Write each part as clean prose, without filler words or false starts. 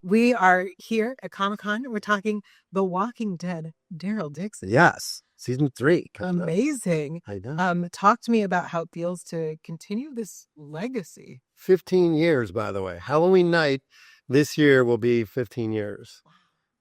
We are here at Comic-Con. We're talking The Walking Dead, Daryl Dixon. Yes, season 3. Amazing. I know. Talk to me about how it feels to continue this legacy. 15 years, by the way. Halloween night this year will be 15 years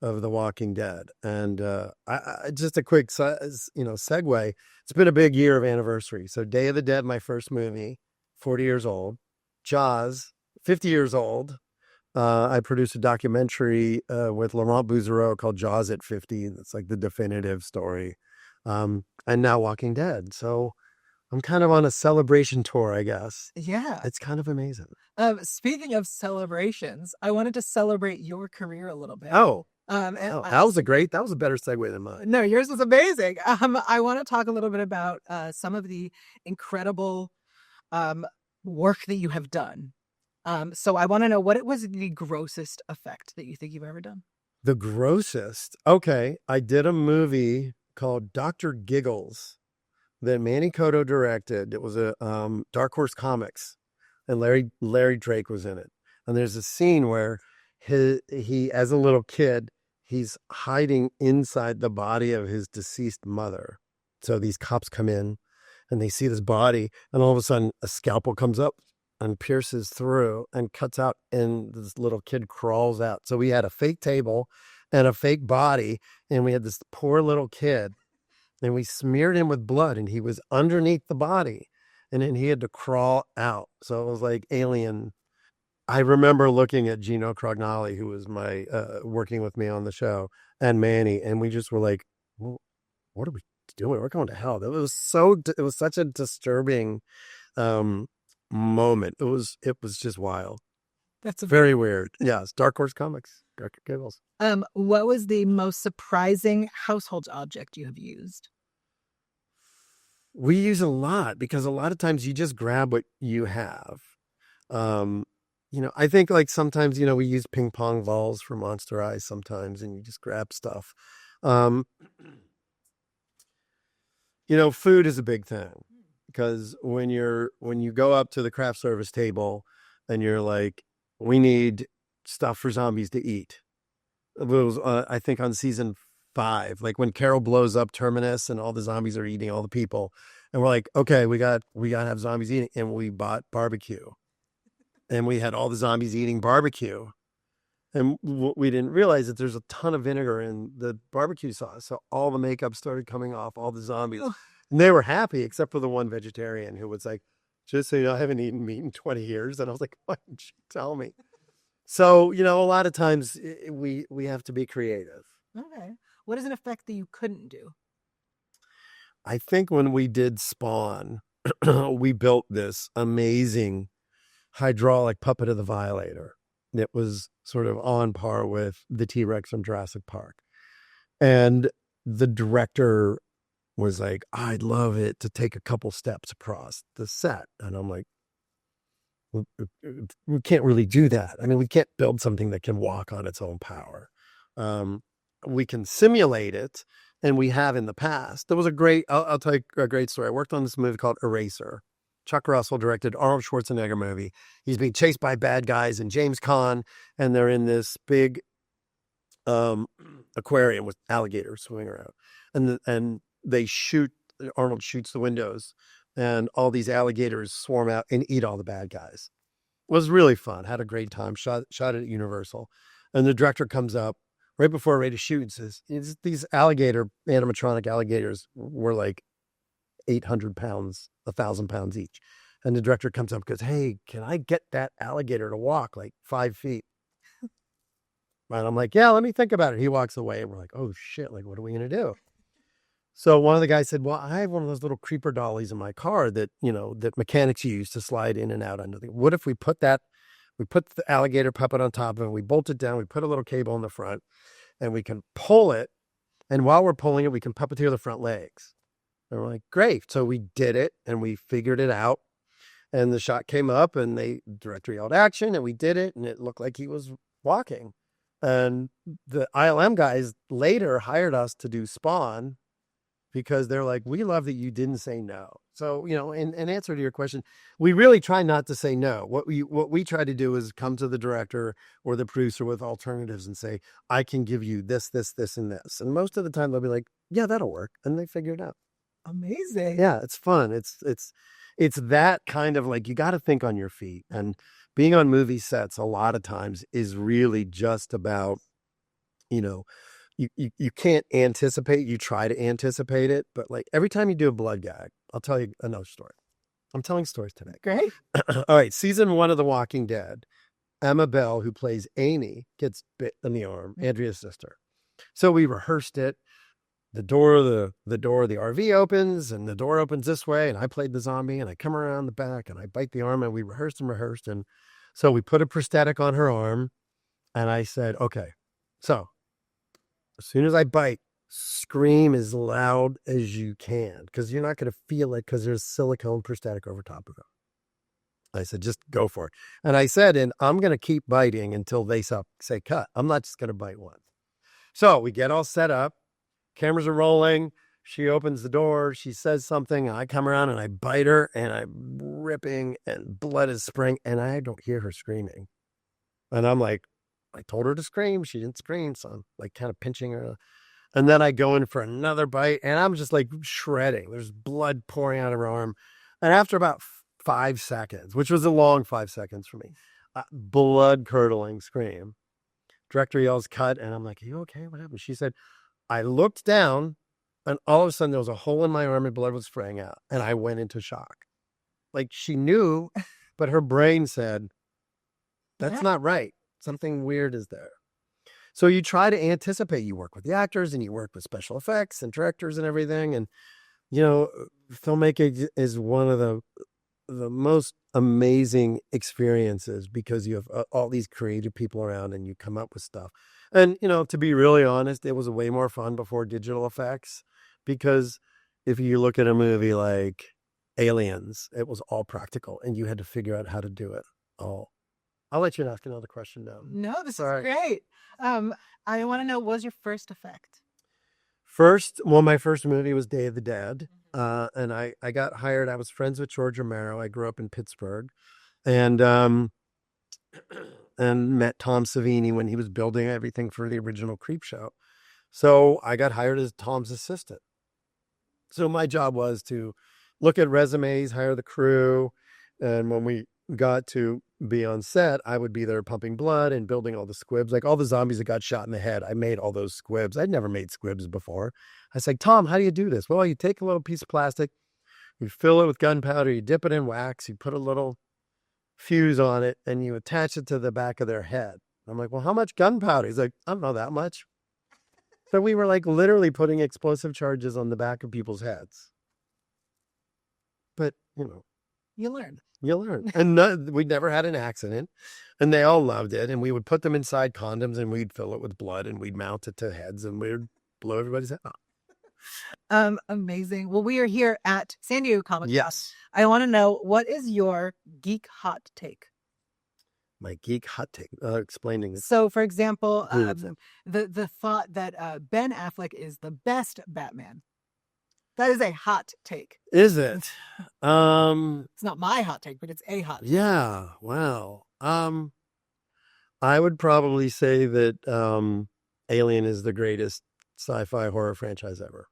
of The Walking Dead. And just a quick segue. It's been a big year of anniversary. So Day of the Dead, my first movie, 40 years old. Jaws, 50 years old. I produced a documentary with Laurent Bouzereau called Jaws at 50. It's like the definitive story. And now Walking Dead. So I'm kind of on a celebration tour, I guess. Yeah. It's kind of amazing. Speaking of celebrations, I wanted to celebrate your career a little bit. That was a better segue than mine. No, yours was amazing. I want to talk a little bit about some of the incredible work that you have done. So I want to know what was the grossest effect that you think you've ever done? The grossest? Okay. I did a movie called Dr. Giggles that Manny Cotto directed. It was a Dark Horse Comics, and Larry Drake was in it. And there's a scene where he as a little kid, he's hiding inside the body of his deceased mother. So these cops come in and they see this body, and all of a sudden a scalpel comes up and pierces through and cuts out, and this little kid crawls out. So we had a fake table and a fake body, and we had this poor little kid, and we smeared him with blood, and he was underneath the body, and then he had to crawl out. So it was like Alien. I remember looking at Gino Crognali, who was my working with me on the show, and Manny, and we just were like, well, what are we doing? We're going to hell. It was such a disturbing moment. It was just wild. That's very weird. Yes, Dark Horse Comics, Dark Giggles. What was the most surprising household object you have used? We use a lot because a lot of times you just grab what you have. I think like sometimes, we use ping pong balls for Monster Eyes sometimes, and you just grab stuff. Food is a big thing. Because when you go up to the craft service table and you're like, we need stuff for zombies to eat. It was, I think on season 5, like when Carol blows up Terminus and all the zombies are eating all the people. And we're like, okay, we got to have zombies eating. And we bought barbecue. And we had all the zombies eating barbecue. And we didn't realize that there's a ton of vinegar in the barbecue sauce. So all the makeup started coming off, all the zombies. And they were happy, except for the one vegetarian who was like, just so you know, I haven't eaten meat in 20 years. And I was like, why didn't you tell me? So, a lot of times we have to be creative. Okay. What is an effect that you couldn't do? I think when we did Spawn, we built this amazing hydraulic puppet of the Violator. It was sort of on par with the T-Rex from Jurassic Park. And the director was like, I'd love it to take a couple steps across the set. And I'm like, we can't really do that. I mean, we can't build something that can walk on its own power. We can simulate it, and we have in the past. There was I'll tell you a great story. I worked on this movie called Eraser. Chuck Russell directed Arnold Schwarzenegger movie. He's being chased by bad guys and James Caan, and they're in this big aquarium with alligators swimming around. And Arnold shoots the windows, and all these alligators swarm out and eat all the bad guys. It was really fun. Had a great time. Shot it at Universal. And the director comes up right before we're ready to shoot and says, these animatronic alligators were like 800 pounds, 1,000 pounds each. And the director comes up and goes, hey, can I get that alligator to walk like 5 feet? And I'm like, yeah, let me think about it. He walks away, and we're like, oh shit, like, what are we going to do? So one of the guys said, well, I have one of those little creeper dollies in my car that, that mechanics use to slide in and out under the, what if we put the alligator puppet on top of it, we bolt it down, we put a little cable in the front, and we can pull it. And while we're pulling it, we can puppeteer the front legs. And we're like, great. So we did it, and we figured it out. And the shot came up, and the director yelled action, and we did it, and it looked like he was walking. And the ILM guys later hired us to do Spawn. because they're like, we love that you didn't say no. So, in answer to your question, we really try not to say no. What we try to do is come to the director or the producer with alternatives and say, I can give you this, this, this, and this. And most of the time they'll be like, yeah, that'll work. And they figure it out. Amazing. Yeah, it's fun. It's that kind of like, you got to think on your feet. And being on movie sets a lot of times is really just about, you can't anticipate, you try to anticipate it, but like every time you do a blood gag, I'll tell you another story. I'm telling stories today. Great. All right, season 1 of The Walking Dead, Emma Bell, who plays Amy, gets bit in the arm, Andrea's sister. So we rehearsed it. The door of the RV opens, and the door opens this way, and I played the zombie, and I come around the back and I bite the arm, and we rehearsed, and so we put a prosthetic on her arm, and I said, okay, so as soon as I bite, scream as loud as you can, because you're not going to feel it because there's silicone prosthetic over top of it. I said, just go for it. And I said, and I'm going to keep biting until they say cut. I'm not just going to bite once. So we get all set up. Cameras are rolling. She opens the door. She says something. I come around and I bite her, and I'm ripping, and blood is spraying, and I don't hear her screaming. And I'm like, I told her to scream. She didn't scream. So I'm like kind of pinching her. And then I go in for another bite, and I'm just like shredding. There's blood pouring out of her arm. And after about 5 seconds, which was a long 5 seconds for me, blood curdling scream. Director yells cut, and I'm like, are you okay? What happened? She said, I looked down, and all of a sudden there was a hole in my arm and blood was spraying out. And I went into shock. Like, she knew, but her brain said, that's not right. Something weird is there. So you try to anticipate. You work with the actors, and you work with special effects and directors and everything. And, filmmaking is one of the most amazing experiences, because you have all these creative people around, and you come up with stuff. And, to be really honest, it was way more fun before digital effects, because if you look at a movie like Aliens, it was all practical, and you had to figure out how to do it all. I'll let you ask another question now. No, this is great. I want to know, what was your first effect? My first movie was Day of the Dead. And I got hired. I was friends with George Romero. I grew up in Pittsburgh, and met Tom Savini when he was building everything for the original Creepshow. So I got hired as Tom's assistant. So my job was to look at resumes, hire the crew. And when we got to be on set, I would be there pumping blood and building all the squibs, like all the zombies that got shot in the head. I made all those squibs. I'd never made squibs before. I was like, Tom, how do you do this? Well, you take a little piece of plastic, you fill it with gunpowder, you dip it in wax, you put a little fuse on it, and you attach it to the back of their head. I'm like, well, how much gunpowder? He's like, I don't know that much. So we were like literally putting explosive charges on the back of people's heads. But, You learned. And we never had an accident, and they all loved it. And we would put them inside condoms, and we'd fill it with blood, and we'd mount it to heads, and we'd blow everybody's head off. Amazing. Well, we are here at San Diego Comic Con. Yes. I want to know, what is your geek hot take? My geek hot take, explaining this. So, for example, the thought that Ben Affleck is the best Batman. That is a hot take. Is it? It's not my hot take, but it's a hot take. Yeah. Wow. I would probably say that Alien is the greatest sci-fi horror franchise ever.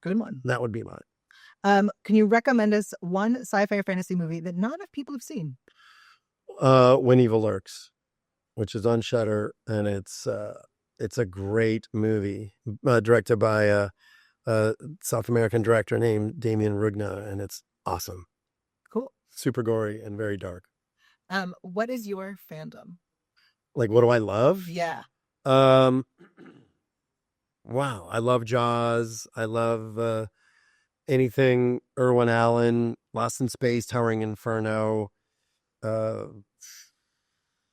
Good one. That would be mine. Can you recommend us one sci-fi or fantasy movie that not enough people have seen? When Evil Lurks, which is on Shudder, and it's a great movie, directed by a South American director named Damien Rugna, and it's awesome. Cool. Super gory and very dark. What is your fandom? Like, what do I love? Yeah. Wow. I love Jaws. I love anything Irwin Allen, Lost in Space, Towering Inferno,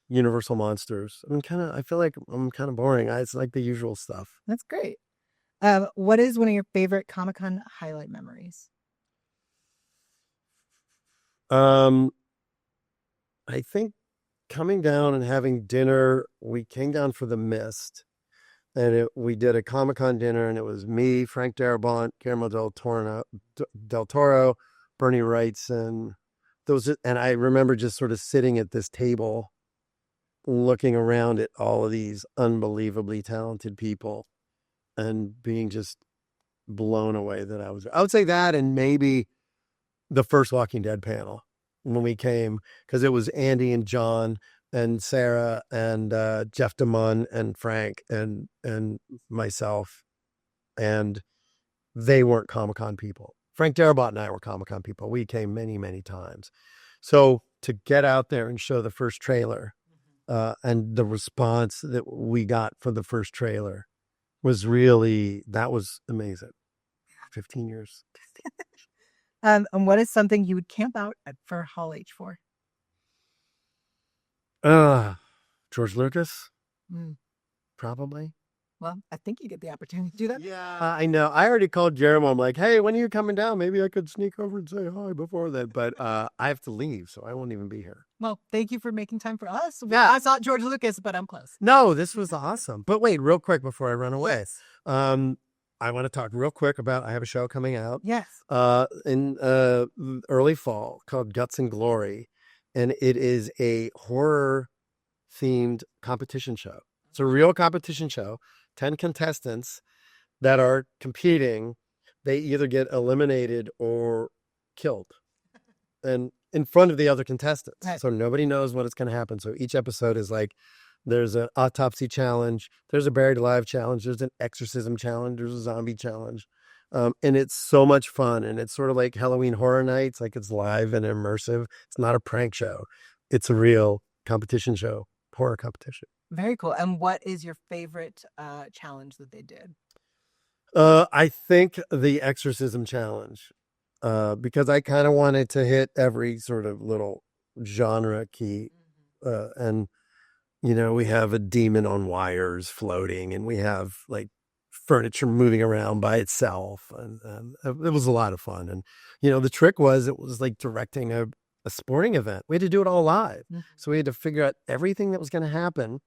Universal Monsters. I feel like I'm kind of boring. It's like the usual stuff. That's great. What is one of your favorite Comic-Con highlight memories? I think coming down and having dinner, we came down for the Mist, and we did a Comic-Con dinner, and it was me, Frank Darabont, Guillermo del Toro, Bernie Wrightson. And I remember just sort of sitting at this table, looking around at all of these unbelievably talented people, and being just blown away that I would say that, and maybe the first Walking Dead panel when we came, because it was Andy and John and Sarah and Jeff DeMunn and Frank and myself, and they weren't Comic-Con people. Frank Darabont and I were Comic-Con people. We came many, many times. So to get out there and show the first trailer, and the response that we got for the first trailer that was amazing. 15 years. And what is something you would camp out for Hall H for? George Lucas, Mm. probably. Well, I think you get the opportunity to do that. Yeah, I know. I already called Jeremy. I'm like, hey, when are you coming down? Maybe I could sneak over and say hi before that. But I have to leave, so I won't even be here. Well, thank you for making time for us. Yeah. I saw George Lucas, but I'm close. No, this was awesome. But wait, real quick before I run away. Yes. I want to talk real quick about, I have a show coming out Yes. in early fall called Guts and Glory. And it is a horror themed competition show. It's a real competition show. 10 contestants that are competing. They either get eliminated or killed, and in front of the other contestants. Right. So nobody knows what is going to happen. So each episode is like, there's an autopsy challenge, there's a buried alive challenge, there's an exorcism challenge, there's a zombie challenge. And it's so much fun. And it's sort of like Halloween Horror Nights, like it's live and immersive. It's not a prank show. It's a real competition show, horror competition. Very cool. And what is your favorite challenge that they did? I think the exorcism challenge, because I kind of wanted to hit every sort of little genre key. And, we have a demon on wires floating, and we have like furniture moving around by itself. And it was a lot of fun. And, the trick was, it was like directing a sporting event. We had to do it all live. So we had to figure out everything that was going to happen,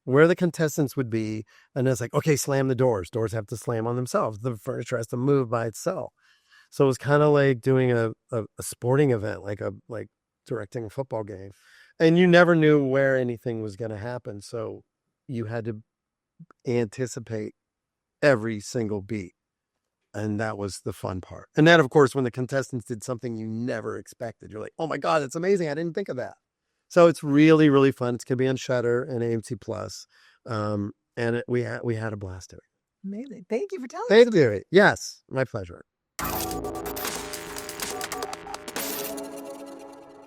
where the contestants would be. And it's like, okay, slam the doors. Doors have to slam on themselves. The furniture has to move by itself. So it was kind of like doing a sporting event, like directing a football game. And you never knew where anything was going to happen. So you had to anticipate every single beat. And that was the fun part. And then, of course, when the contestants did something you never expected, you're like, oh my God, that's amazing. I didn't think of that. So it's really, really fun. It's going to be on Shudder and AMC Plus. And we had a blast doing it. Amazing. Thank you for telling Thank you. Yes, my pleasure.